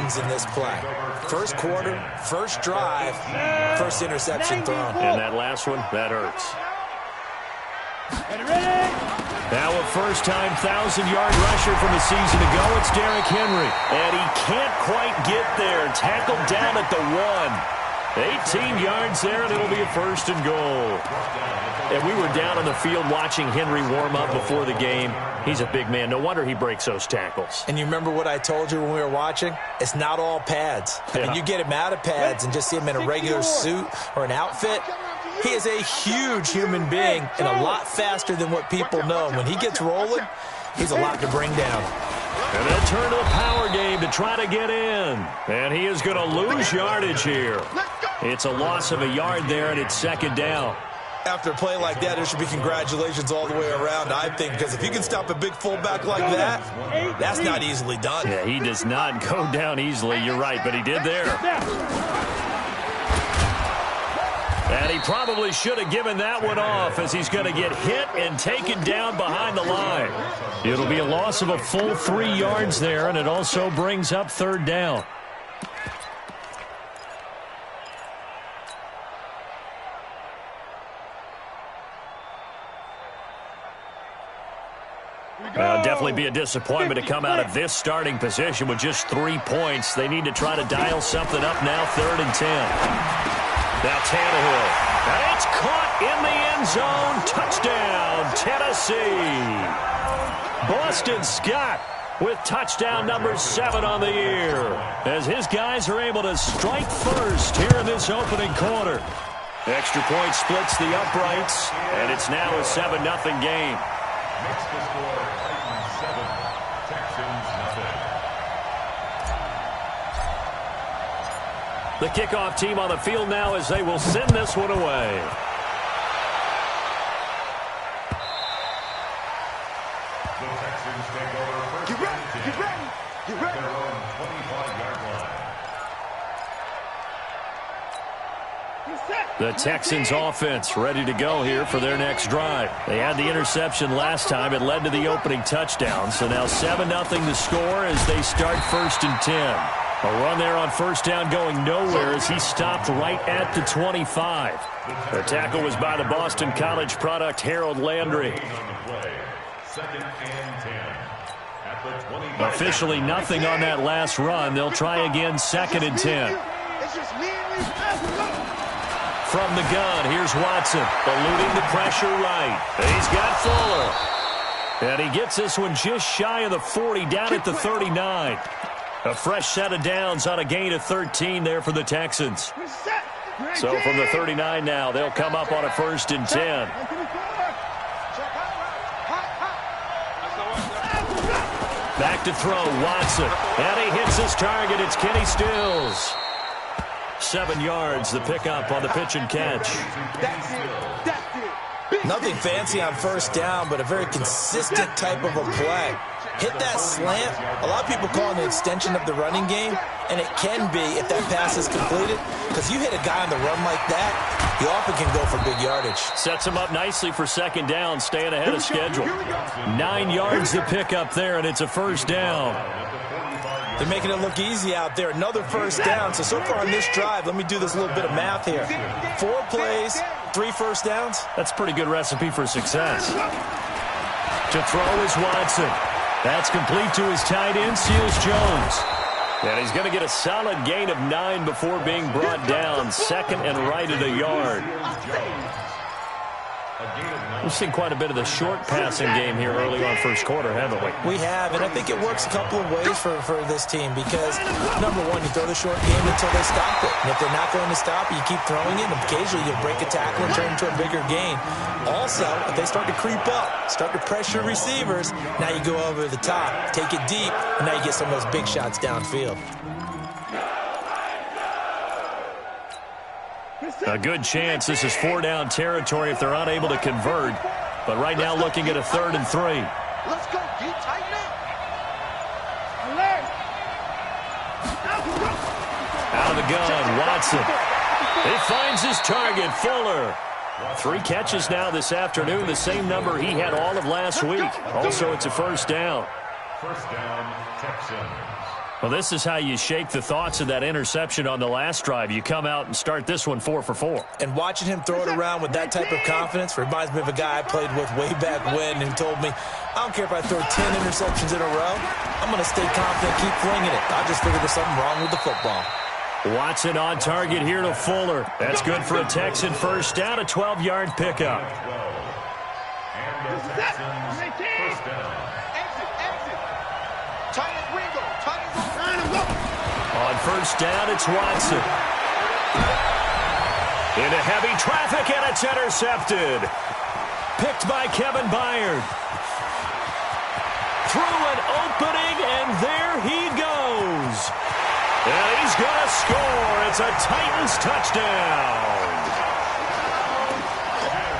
Texans in this play. First quarter, first drive, first interception thrown. And that last one, that hurts. Now a first-time 1,000-yard rusher from a season ago, it's Derrick Henry. And he can't quite get there. Tackled down at the 1. 18 yards there, and it'll be a first and goal. And we were down on the field watching Henry warm up before the game. He's a big man. No wonder he breaks those tackles. And you remember what I told you when we were watching? It's not all pads. I mean, you get him out of pads and just see him in a regular suit or an outfit. He is a huge human being and a lot faster than what people know. When he gets rolling, he's a lot to bring down. And then turn to the power game to try to get in. And he is going to lose yardage here. It's a loss of a yard there, and it's second down. After a play like that, there should be congratulations all the way around, I think, because if you can stop a big fullback like that, that's not easily done. Yeah, he does not go down easily. You're right, but he did there. And he probably should have given that one off as he's going to get hit and taken down behind the line. It'll be a loss of a full 3 yards there, and it also brings up third down. Definitely be a disappointment to come out of this starting position with just 3 points. They need to try to dial something up now, 3rd and 10. Now Tannehill. And it's caught in the end zone. Touchdown, Tennessee. Boston Scott with touchdown number 7 on the year as his guys are able to strike first here in this opening quarter. Extra point splits the uprights, and it's now a 7-0 game. Makes the score Titans 7, Texans nothing. The kickoff team on the field now as they will send this one away. The Texans take over first. Get ready. Their own 25-yard line. The Texans offense ready to go here for their next drive. They had the interception last time. It led to the opening touchdown. So now 7-0 the score as they start 1st and 10. A run there on first down going nowhere as he stopped right at the 25. The tackle was by the Boston College product Harold Landry. Second and 10. At the 25. Officially nothing on that last run. They'll try again 2nd and 10. From the gun, here's Watson, eluding the pressure right. He's got Fuller. And he gets this one just shy of the 40, down at the 39. A fresh set of downs on a gain of 13 there for the Texans. So from the 39 now, they'll come up on a 1st and 10. Back to throw, Watson. And he hits his target. It's Kenny Stills. 7 yards, the pickup on the pitch and catch. Nothing fancy on first down, but a very consistent type of a play. Hit that slant. A lot of people call it an extension of the running game, and it can be if that pass is completed, because you hit a guy on the run like that, he often can go for big yardage. Sets him up nicely for 2nd down, staying ahead of schedule. 9 yards the pickup there, and it's a first down. They're making it look easy out there. Another first down. So far on this drive, let me do this little bit of math here. 4 plays, 3 first downs. That's a pretty good recipe for success. To throw is Watson. That's complete to his tight end, Seals Jones. And he's going to get a solid gain of 9 before being brought down. 2nd and right at a yard. We've seen quite a bit of the short passing game here early on first quarter, haven't we? We have, and I think it works a couple of ways for this team because, number one, you throw the short game until they stop it. And if they're not going to stop it, you keep throwing it, and occasionally you'll break a tackle and turn it into a bigger gain. Also, if they start to creep up, start to pressure receivers, now you go over the top, take it deep, and now you get some of those big shots downfield. A good chance this is 4-down territory if they're unable to convert. But right now looking at a 3rd and 3. Let's go. Deep, tighten up. Out of the gun, Watson. He finds his target, Fuller. 3 catches now this afternoon, the same number he had all of last week. Also, it's a first down. First down, Texans. Well, this is how you shake the thoughts of that interception on the last drive. You come out and start this one 4 for 4. And watching him throw it around with that type of confidence reminds me of a guy I played with way back when who told me, I don't care if I throw 10 interceptions in a row, I'm going to stay confident, keep flinging it. I just figured there's something wrong with the football. Watson on target here to Fuller. That's good for a Texan first down, a 12-yard pickup. And the Texans first down. On first down, it's Watson. Into heavy traffic, and it's intercepted. Picked by Kevin Byard. Through an opening, and there he goes. And he's going to score. It's a Titans touchdown.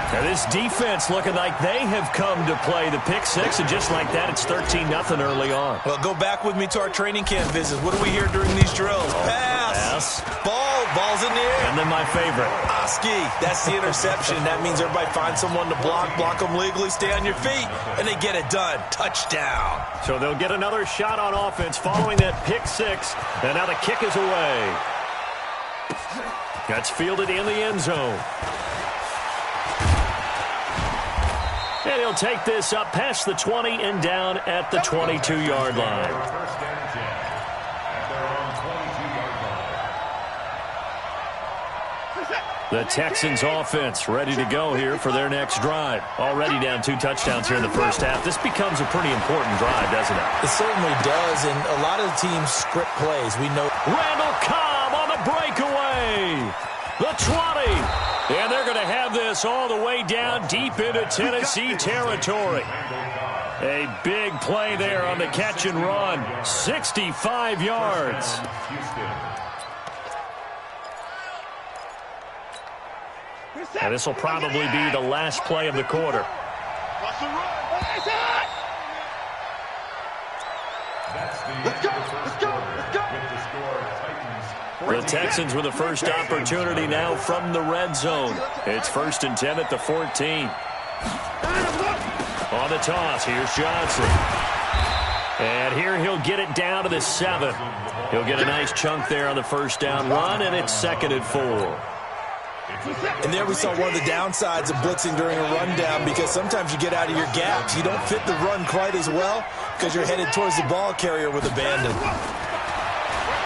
Now this defense looking like they have come to play the pick six, and just like that, it's 13-0 early on. Well, go back with me to our training camp visits. What do we hear during these drills? Pass. Ball's in the air. And then my favorite. Oski, that's the interception. That means everybody finds someone to block them legally, stay on your feet, and they get it done. Touchdown. So they'll get another shot on offense following that pick six, and now the kick is away. That's fielded in the end zone. And he'll take this up past the 20 and down at the 22-yard line. First and 10 at their own 22-yard line. The Texans offense ready to go here for their next drive. Already down 2 touchdowns here in the first half. This becomes a pretty important drive, doesn't it? It certainly does, and a lot of the teams script plays. We know Randall Cobb on the breakaway. The 20. And they're going to have this all the way down deep into Tennessee territory. A big play there on the catch and run. 65 yards. And this will probably be the last play of the quarter. Let's go. With the score, Titans. The Texans with the first opportunity now from the red zone. It's 1st and 10 at the 14. On the toss, here's Johnson. And here he'll get it down to the 7. He'll get a nice chunk there on the first down run, and it's 2nd and 4. And there we saw one of the downsides of blitzing during a rundown, because sometimes you get out of your gaps. You don't fit the run quite as well because you're headed towards the ball carrier with abandon.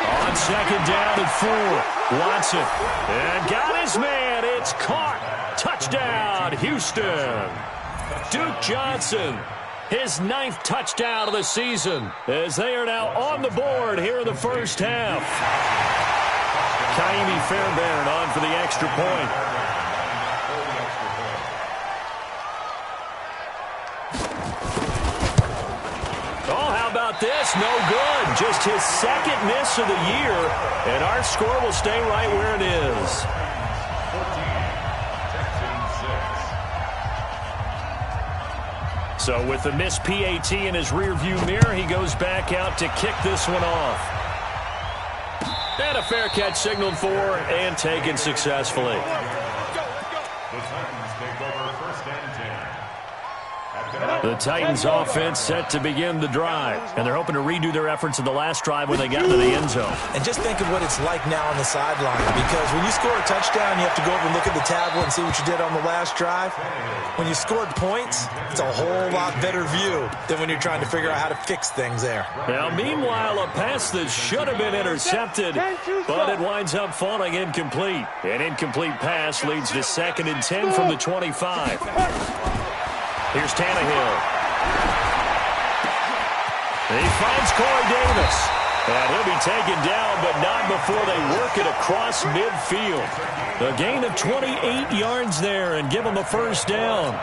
On 2nd down and 4, Watson. And got his man. It's caught. Touchdown, Houston. Duke Johnson, his 9th touchdown of the season, as they are now on the board here in the first half. Kaimi Fairbairn on for the extra point. Oh, how about this? No good. Just his 2nd miss of the year, and our score will stay right where it is. 14, Texans 6. So with the missed PAT in his rearview mirror, he goes back out to kick this one off. And a fair catch signaled for and taken successfully. The Titans take over 1st and 10. The Titans offense set to begin the drive, and they're hoping to redo their efforts in the last drive when they got into the end zone. And just think of what it's like now on the sideline, because when you score a touchdown, you have to go over and look at the tablet and see what you did on the last drive. When you scored points, it's a whole lot better view than when you're trying to figure out how to fix things there. Now, meanwhile, a pass that should have been intercepted, but it winds up falling incomplete. An incomplete pass leads to 2nd and 10 from the 25. Here's Tannehill. He finds Corey Davis. And he'll be taken down, but not before they work it across midfield. A gain of 28 yards there and give him a first down.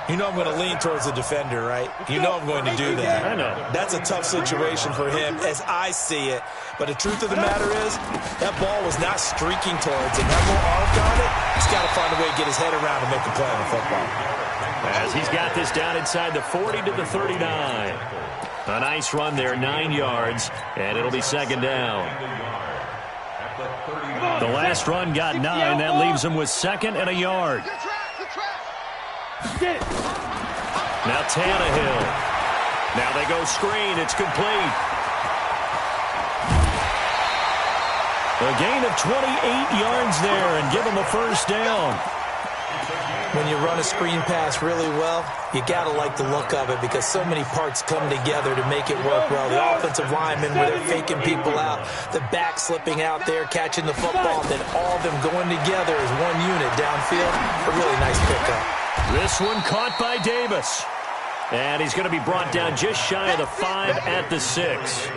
You know I'm going to lean towards the defender, right? You know I'm going to do that. I know. That's a tough situation for him as I see it. But the truth of the matter is, that ball was not streaking towards him. That little arc on it, he's got to find a way to get his head around and make a play on the football. As he's got this down inside the 40 to the 39. A nice run there, 9 yards, and it'll be 2nd down. The last run got 9. That leaves him with 2nd and a yard. Now Tannehill. Now they go screen. It's complete. A gain of 28 yards there and give him a first down. When you run a screen pass really well, you got to like the look of it because so many parts come together to make it work well. The offensive linemen, where they're faking people out, the back slipping out there, catching the football, then all of them going together as one unit downfield. A really nice pickup. This one caught by Davis. And he's going to be brought down just shy of the 5 at the 6.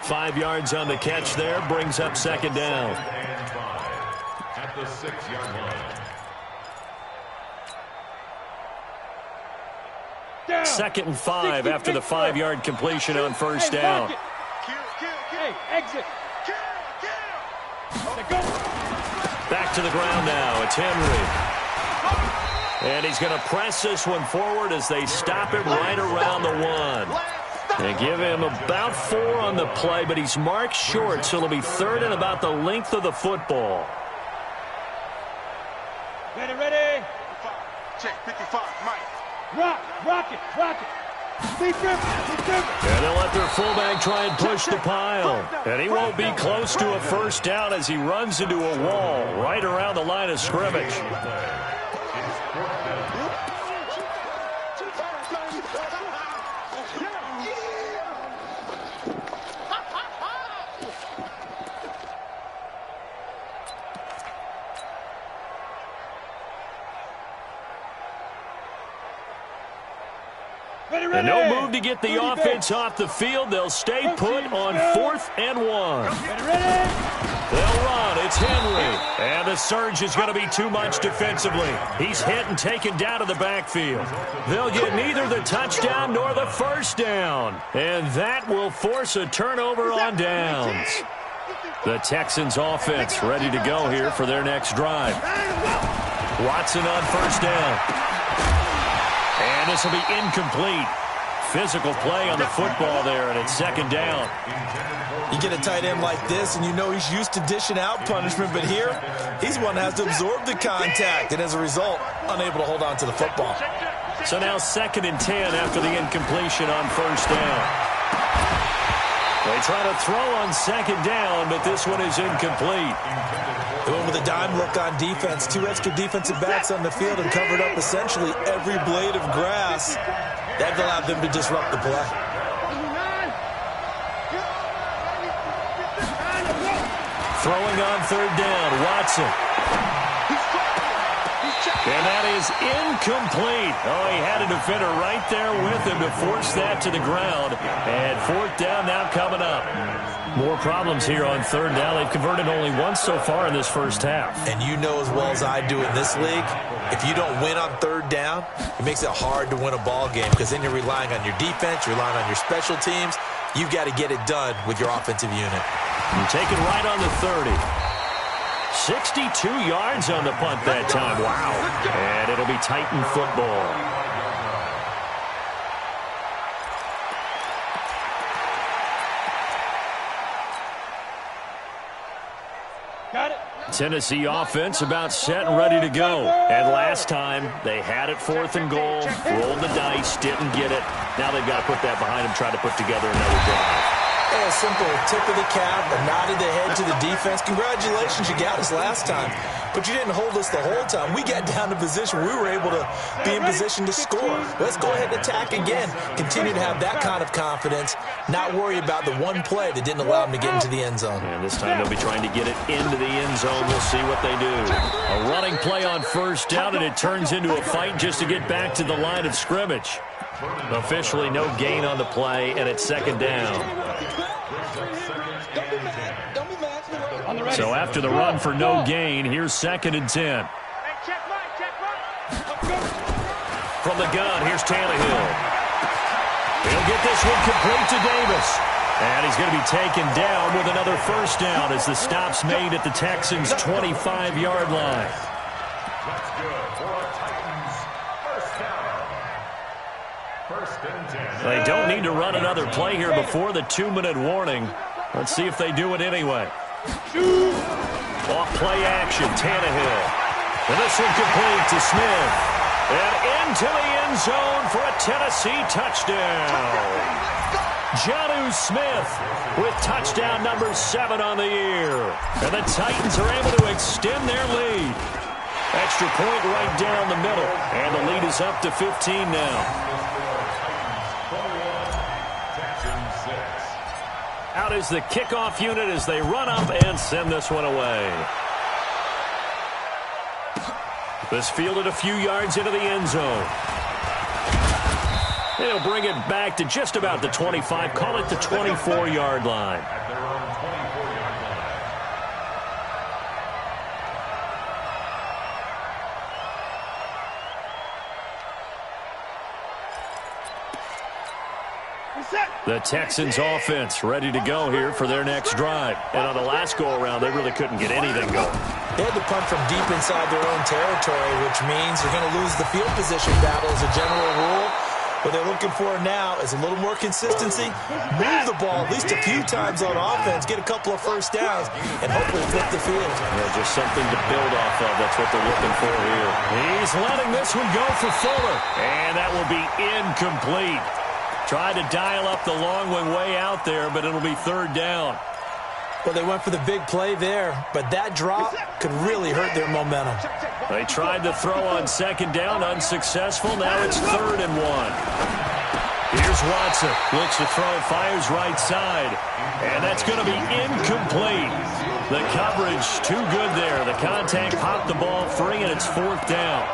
5 yards on the catch there, brings up second down. At the 6-yard line. Second and 5 after the 5-yard completion on first down. Hey, exit. Back to the ground now. It's Henry. And he's going to press this one forward as they stop him right around the 1. They give him about 4 on the play, but he's marked short, so it'll be third and about the length of the football. Ready. Check, 55, Mike. Rock it. Be driven. And they'll let their fullback try and push the pile. And he won't be close to a first down as he runs into a wall right around the line of scrimmage. And no move to get the offense off the field. They'll stay put on 4th and 1. They'll run. It's Henry. And the surge is going to be too much defensively. He's hit and taken down to the backfield. They'll get neither the touchdown nor the first down. And that will force a turnover on downs. The Texans offense ready to go here for their next drive. Watson on first down. And this will be incomplete. Physical play on the football there, and it's second down. You get a tight end like this, and you know he's used to dishing out punishment, but here, he's one that has to absorb the contact, and as a result, unable to hold on to the football. So now 2nd and 10 after the incompletion on first down. They try to throw on second down, but this one is incomplete. They went with a dime look on defense. 2 extra defensive backs on the field and covered up essentially every blade of grass. That allowed them to disrupt the play. Throwing on third down, Watson. And that is incomplete. Oh, he had a defender right there with him to force that to the ground. And 4th down now coming up. More problems here on third down. They've converted only once so far in this first half. And you know as well as I do in this league, if you don't win on third down, it makes it hard to win a ball game because then you're relying on your defense, you're relying on your special teams. You've got to get it done with your offensive unit. And taken right on the 30. 62 yards on the punt that time. Wow. And it'll be Titan football. Got it. Tennessee offense about set and ready to go. And last time, they had it 4th and goal, rolled the dice, didn't get it. Now they've got to put that behind them, try to put together another drive. A simple tip of the cap, a nod of the head to the defense. Congratulations, you got us last time. But you didn't hold us the whole time. We got down to position. We were able to be in position to score. Let's go ahead and attack again. Continue to have that kind of confidence. Not worry about the one play that didn't allow them to get into the end zone. And this time they'll be trying to get it into the end zone. We'll see what they do. A running play on first down, and it turns into a fight just to get back to the line of scrimmage. Officially no gain on the play, and it's second down. So after the run for no gain, here's 2nd and 10. From the gun, here's Tannehill. He'll get this one complete to Davis. And he's going to be taken down with another first down as the stop's made at the Texans' 25-yard line. That's good for a Titans first down. 1st and 10. They don't need to run another play here before the 2-minute warning. Let's see if they do it anyway. Off play action, Tannehill. And this one complete to Smith. And into the end zone for a Tennessee touchdown. Jonnu Smith with touchdown number 7 on the year. And the Titans are able to extend their lead. Extra point right down the middle. And the lead is up to 15 now. Out is the kickoff unit as they run up and send this one away. This fielded a few yards into the end zone. They'll bring it back to just about the 25, call it the 24-yard line. The Texans offense ready to go here for their next drive. And on the last go-around, they really couldn't get anything going. They had to punt from deep inside their own territory, which means they're going to lose the field position battle as a general rule. What they're looking for now is a little more consistency, move the ball at least a few times on offense, get a couple of first downs, and hopefully flip the field. Yeah, just something to build off of. That's what they're looking for here. He's letting this one go for Fuller. And that will be incomplete. Tried to dial up the long one way out there, but it'll be third down. Well, they went for the big play there, but that drop could really hurt their momentum. They tried to throw on second down, unsuccessful. Now it's 3rd and 1. Here's Watson. Looks to throw, fires right side. And that's going to be incomplete. The coverage too good there. The contact popped the ball free, and it's 4th down.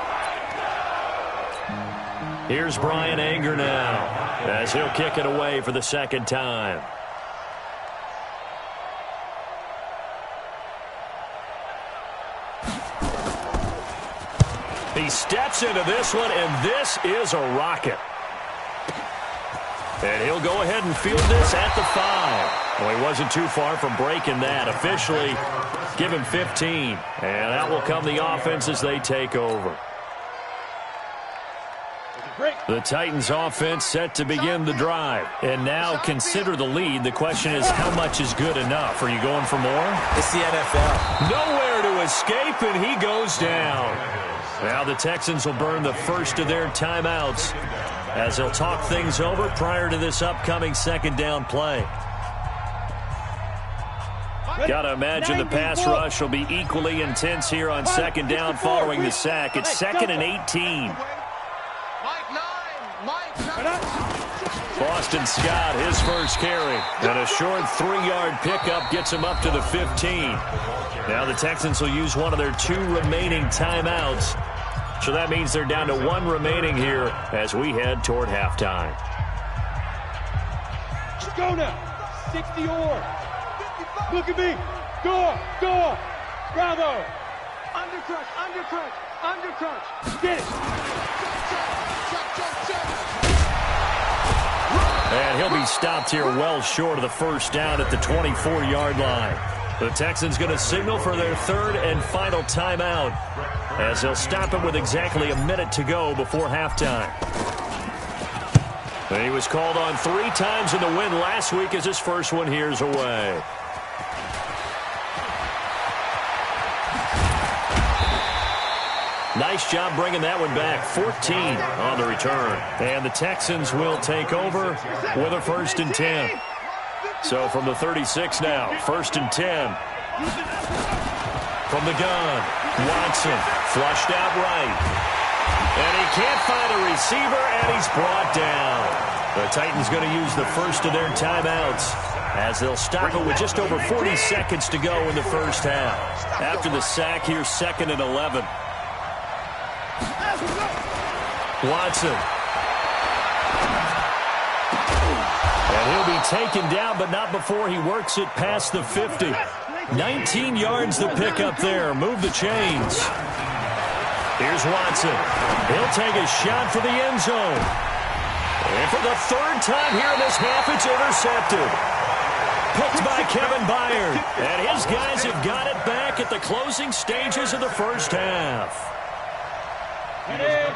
Here's Brian Anger now as he'll kick it away for the second time. He steps into this one, and this is a rocket. And he'll go ahead and field this at the 5. Well, he wasn't too far from breaking that. Officially, give him 15. And out will come the offense as they take over. The Titans offense set to begin the drive. And now consider the lead. The question is, how much is good enough? Are you going for more? It's the NFL. Nowhere to escape, and he goes down. Now the Texans will burn the first of their timeouts as they'll talk things over prior to this upcoming second down play. Got to imagine the pass rush will be equally intense here on second down following the sack. It's 2nd and 18. Boston Scott, his first carry. And a short 3-yard pickup gets him up to the 15. Now the Texans will use one of their 2 remaining timeouts. So that means they're down to 1 remaining here as we head toward halftime. Go now. 60 or. Look at me. Go. Bravo. Undercrunch. Get it. And he'll be stopped here well short of the first down at the 24-yard line. The Texans going to signal for their 3rd and final timeout as they'll stop it with exactly a minute to go before halftime. And he was called on 3 times in the win last week as his first one here's away. Nice job bringing that one back. 14 on the return. And the Texans will take over with a 1st and 10. So from the 36 now, 1st and 10. From the gun, Watson flushed out right. And he can't find a receiver, and he's brought down. The Titans going to use the first of their timeouts as they'll stop it with just over 40 seconds to go in the first half. After the sack, here's 2nd and 11. Watson. And he'll be taken down, but not before he works it past the 50. 19 yards the pickup there. Move the chains. Here's Watson. He'll take a shot for the end zone. And for the 3rd time here in this half, it's intercepted. Picked by Kevin Byard. And his guys have got it back at the closing stages of the first half.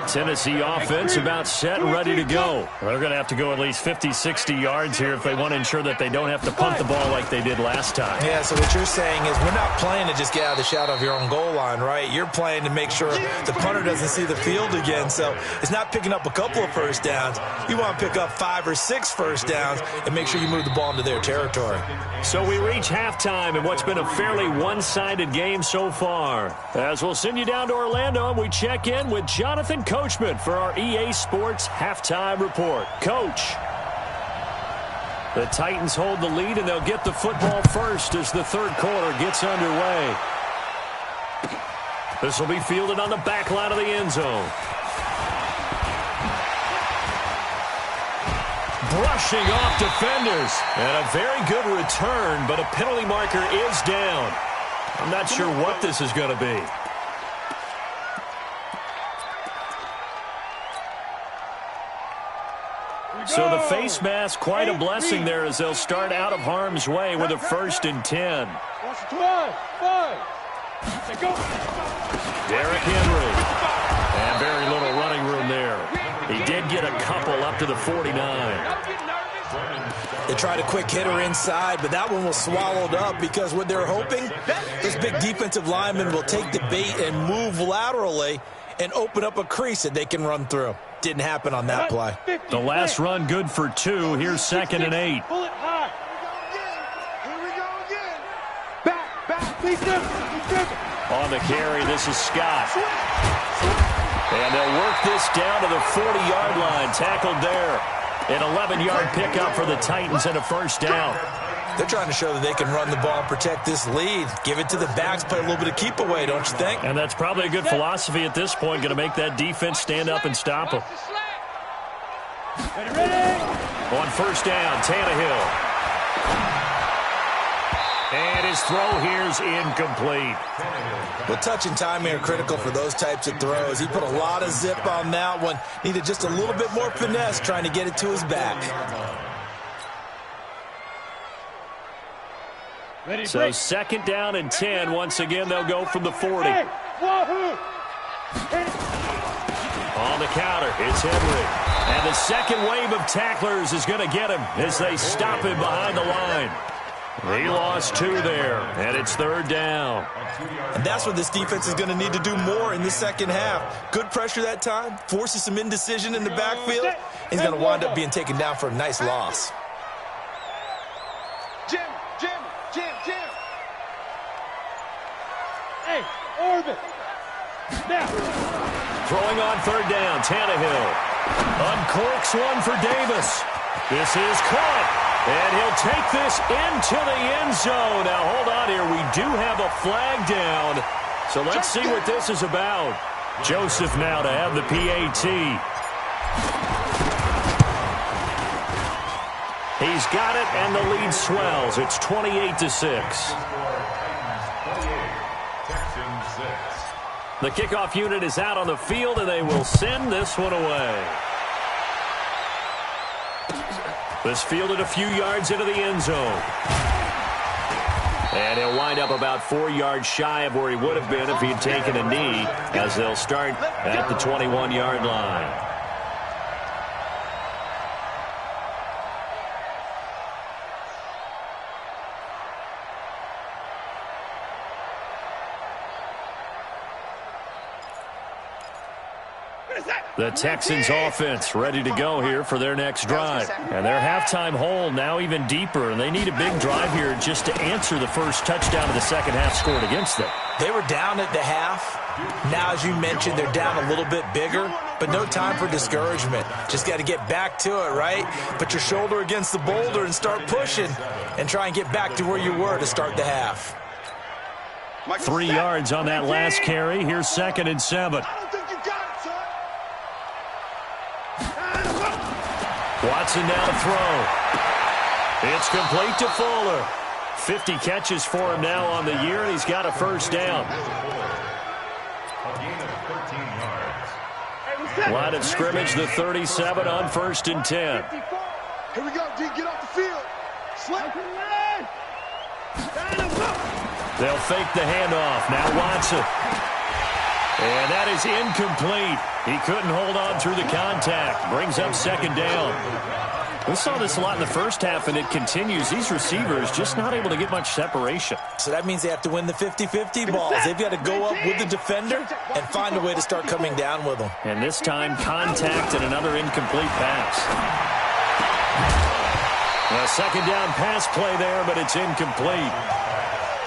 Tennessee offense about set and ready to go. They're going to have to go at least 50, 60 yards here if they want to ensure that they don't have to punt the ball like they did last time. Yeah, so what you're saying is we're not playing to just get out of the shadow of your own goal line, right? You're playing to make sure the punter doesn't see the field again. So it's not picking up a couple of first downs. You want to pick up 5 or 6 first downs and make sure you move the ball into their territory. So we reach halftime in what's been a fairly one-sided game so far. As we'll send you down to Orlando, and we check in with Jonathan Coachman for our EA Sports Halftime Report. Coach. The Titans hold the lead, and they'll get the football first as the third quarter gets underway. This will be fielded on the back line of the end zone. Brushing off defenders. And a very good return, but a penalty marker is down. I'm not sure what this is going to be. So the face mask, quite a blessing there as they'll start out of harm's way with a 1st and 10. Derrick Henry. And very little running room there. He did get a couple up to the 49. They tried a quick hitter inside, but that one was swallowed up because what they're hoping, this big defensive lineman will take the bait and move laterally and open up a crease that they can run through. Didn't happen on that play. The last run good for 2. Here's 2nd and 8. Pull it high. Here we go again. Back. Be simple. On the carry, this is Scott. And they'll work this down to the 40-yard line. Tackled there. An 11-yard pickup for the Titans and a 1st down. They're trying to show that they can run the ball and protect this lead. Give it to the backs, play a little bit of keep away, don't you think? And that's probably a good philosophy at this point, going to make that defense stand up and stop them. On 1st down, Tannehill. And his throw here's incomplete. Well, touch and timing are critical for those types of throws. He put a lot of zip on that one. Needed just a little bit more finesse trying to get it to his back. So 2nd down and 10. Once again, they'll go from the 40. On the counter, it's Henry. And the second wave of tacklers is going to get him as they stop him behind the line. He lost 2 there, and it's 3rd down. And that's what this defense is going to need to do more in the second half. Good pressure that time, forces some indecision in the backfield. He's going to wind up being taken down for a nice loss. Jim. Hey, orbit. Now. Throwing on 3rd down, Tannehill. Uncorks one for Davis. This is caught. And he'll take this into the end zone. Now, hold on here. We do have a flag down. So let's see what this is about. Joseph now to have the PAT. He's got it, and the lead swells. It's 28-6. The kickoff unit is out on the field, and they will send this one away. This fielded a few yards into the end zone. And he'll wind up about 4 yards shy of where he would have been if he had taken a knee, as they'll start at the 21-yard line. The Texans offense ready to go here for their next drive. And their halftime hole now even deeper, and they need a big drive here just to answer the first touchdown of the second half scored against them. They were down at the half. Now, as you mentioned, they're down a little bit bigger, but no time for discouragement. Just got to get back to it, right? Put your shoulder against the boulder and start pushing and try and get back to where you were to start the half. 3 yards on that last carry. Here's 2nd and 7. Watson now to throw. It's complete to Fuller. 50 catches for him now on the year, and he's got a 1st down. Line of scrimmage, the 37 on 1st and 10. Here we go, D. Get off the field. Slap. They'll fake the handoff. Now Watson. And that is incomplete. He couldn't hold on through the contact. Brings up second down. We saw this a lot in the first half, and it continues. These receivers just not able to get much separation. So that means they have to win the 50-50 balls. They've got to go up with the defender and find a way to start coming down with them. And this time, contact and another incomplete pass. A second down pass play there, but it's incomplete.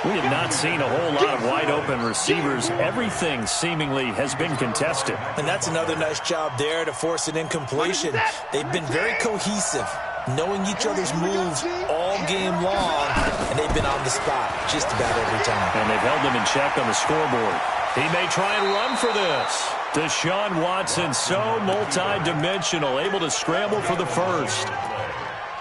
We have not seen a whole lot of wide-open receivers. Everything seemingly has been contested. And that's another nice job there to force an incompletion. They've been very cohesive, knowing each other's moves all game long, and they've been on the spot just about every time. And they've held them in check on the scoreboard. He may try and run for this. Deshaun Watson, so multi-dimensional, able to scramble for the first.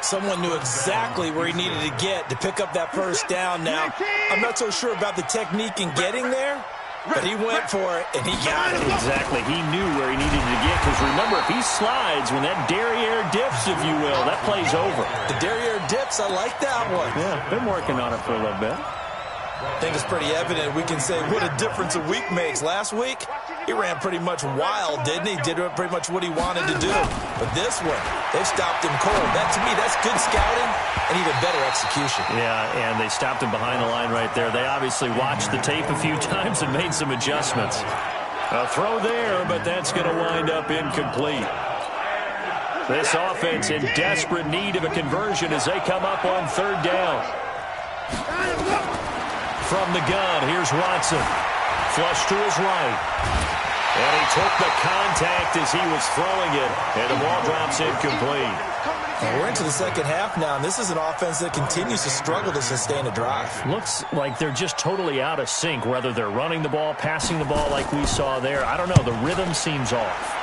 Someone knew exactly where he needed to get to pick up that first down. Now, I'm not so sure about the technique in getting there, but he went for it, and he got it. Exactly. He knew where he needed to get, because remember, if he slides, when that derriere dips, if you will, that play's over. The derriere dips, I like that one. Yeah, been working on it for a little bit. I think it's pretty evident. We can say what a difference a week makes. Last week, he ran pretty much wild, didn't he? Did pretty much what he wanted to do. But this one, they've stopped him cold. That, to me, that's good scouting and even better execution. Yeah, and they stopped him behind the line right there. They obviously watched the tape a few times and made some adjustments. A throw there, but that's going to wind up incomplete. This offense in desperate need of a conversion as they come up on third down. From the gun, here's Watson. Flush to his right. And he took the contact as he was throwing it. And the ball drops incomplete. Well, we're into the second half now, and this is an offense that continues to struggle to sustain a drive. Looks like they're just totally out of sync, whether they're running the ball, passing the ball like we saw there. I don't know. The rhythm seems off.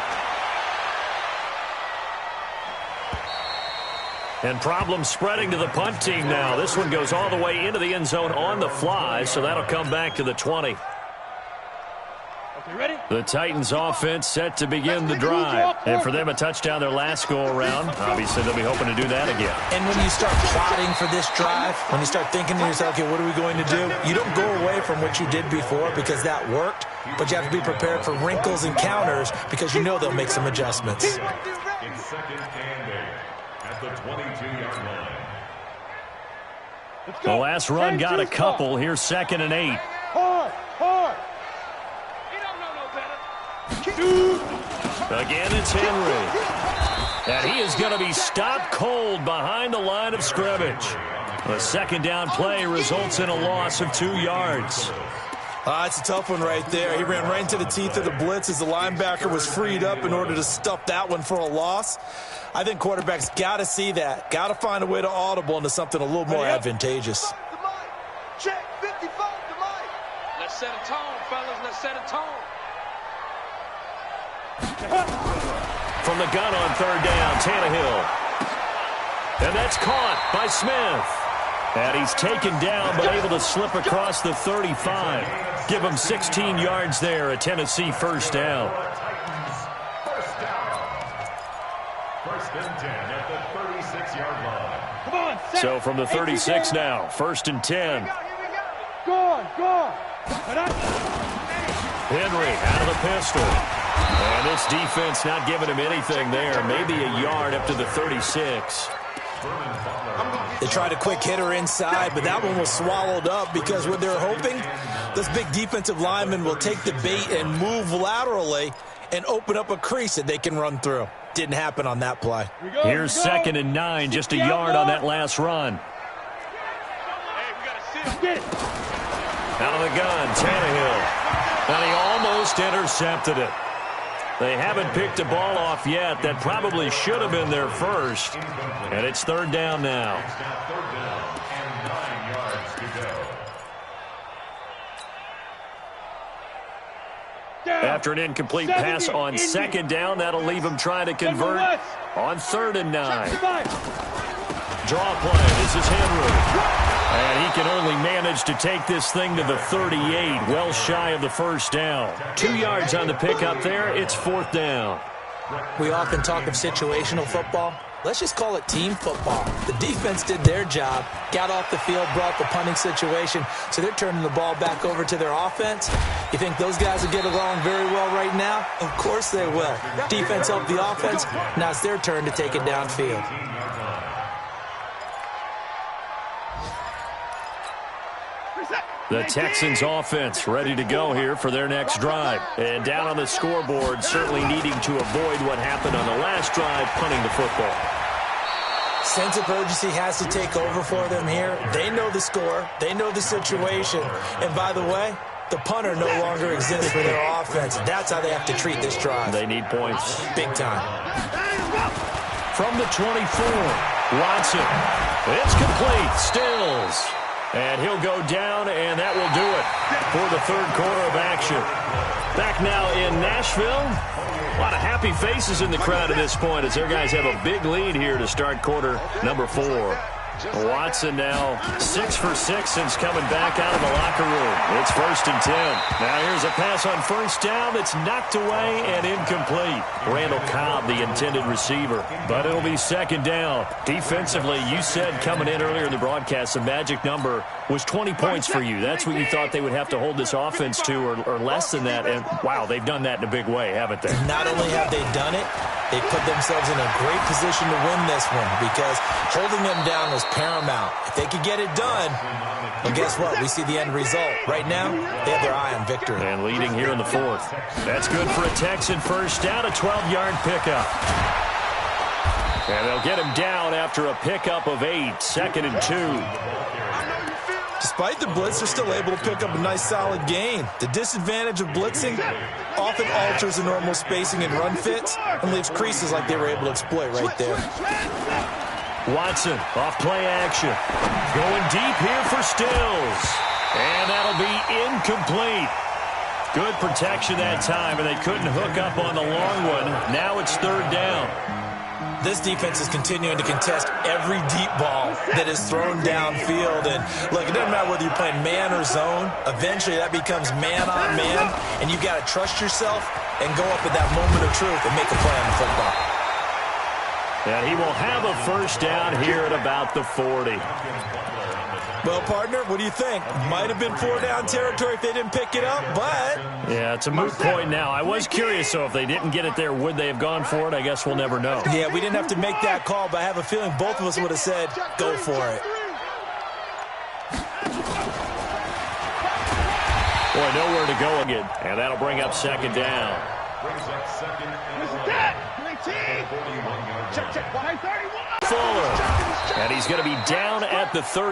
And problems spreading to the punt team now. This one goes all the way into the end zone on the fly, so that'll come back to the 20. Okay, ready? The Titans offense set to begin the drive. And for them, a touchdown their last go-around. Obviously, they'll be hoping to do that again. And when you start plotting for this drive, when you start thinking to yourself, okay, what are we going to do? You don't go away from what you did before because that worked, but you have to be prepared for wrinkles and counters because you know they'll make some adjustments. In second and 8 at the 22-yard line. The last run got a couple. Here's second and 8. Hard. Again, it's Henry. And he is going to be stopped cold behind the line of scrimmage. The second down play results in a loss of 2 yards. It's a tough one right there. He ran right into the teeth of the blitz as the linebacker was freed up in order to stuff that one for a loss. I think quarterbacks got to see that. Got to find a way to audible into something a little more advantageous. Check 55 to Mike. Let's set a tone, fellas. Let's set a tone. From the gun on third down, Tannehill. And that's caught by Smith. And he's taken down but able to slip across the 35. Give him 16 yards there, a Tennessee first down. First and 10 at the 36-yard line. Come on, set. So from the 36 now, first and 10. Go on. Henry out of the pistol. And this defense not giving him anything there. Maybe a yard up to the 36. They tried a quick hitter inside, but that one was swallowed up because what they're hoping, this big defensive lineman will take the bait and move laterally and open up a crease that they can run through. Didn't happen on that play. Here's second and 9, just a yard on that last run. Get it. Out of the gun, Tannehill. And he almost intercepted it. They haven't picked a ball off yet. That probably should have been their first. And it's third down now. It's now third down and 9 yards to go. After an incomplete pass on second down, that'll leave him trying to convert on third and 9. Draw play. This is Henry. And he can only manage to take this thing to the 38, well shy of the first down. 2 yards on the pickup there. It's fourth down. We often talk of situational football. Let's just call it team football. The defense did their job, got off the field, brought the punting situation, so they're turning the ball back over to their offense. You think those guys will get along very well right now? Of course they will. Defense helped the offense. Now it's their turn to take it downfield. The Texans offense ready to go here for their next drive. And down on the scoreboard, certainly needing to avoid what happened on the last drive, punting the football. Sense of urgency has to take over for them here. They know the score. They know the situation. And by the way, the punter no longer exists for their offense. That's how they have to treat this drive. They need points. Big time. From the 24, Watson. It's complete. Stills. And he'll go down, and that will do it for the third quarter of action. Back now in Nashville. A lot of happy faces in the crowd at this point as their guys have a big lead here to start quarter number 4. Watson now 6 for 6 since coming back out of the locker room. It's 1st and 10. Now here's a pass on first down that's knocked away and incomplete. Randall Cobb, the intended receiver. But it'll be 2nd down. Defensively, you said coming in earlier in the broadcast, the magic number was 20 points for you. That's what you thought they would have to hold this offense to or less than that. And, wow, they've done that in a big way, haven't they? Not only have they done it, they put themselves in a great position to win this one because holding them down was paramount. If they could get it done, well, guess what? We see the end result. Right now, they have their eye on victory. And leading here in the 4th. That's good for a Texan first down, a 12-yard pickup. And they'll get him down after a pickup of 8, 2nd and 2. Despite the blitz, they're still able to pick up a nice, solid gain. The disadvantage of blitzing often alters the normal spacing and run fits and leaves creases like they were able to exploit right there. Watson off play action. Going deep here for Stills. And that'll be incomplete. Good protection that time, and they couldn't hook up on the long one. Now it's 3rd down. This defense is continuing to contest every deep ball that is thrown downfield. And look, it doesn't matter whether you're playing man or zone. Eventually, that becomes man on man, and you've got to trust yourself and go up at that moment of truth and make a play on the football. And he will have a first down here at about the 40. Well, partner, what do you think? Might have been 4-down territory if they didn't pick it up, but... Yeah, it's a moot point now. I was curious, so if they didn't get it there, would they have gone for it? I guess we'll never know. Yeah, we didn't have to make that call, but I have a feeling both of us would have said, go for it. Boy, nowhere to go again. And that'll bring up 2nd down. Fuller. And he's going to be down at the 30.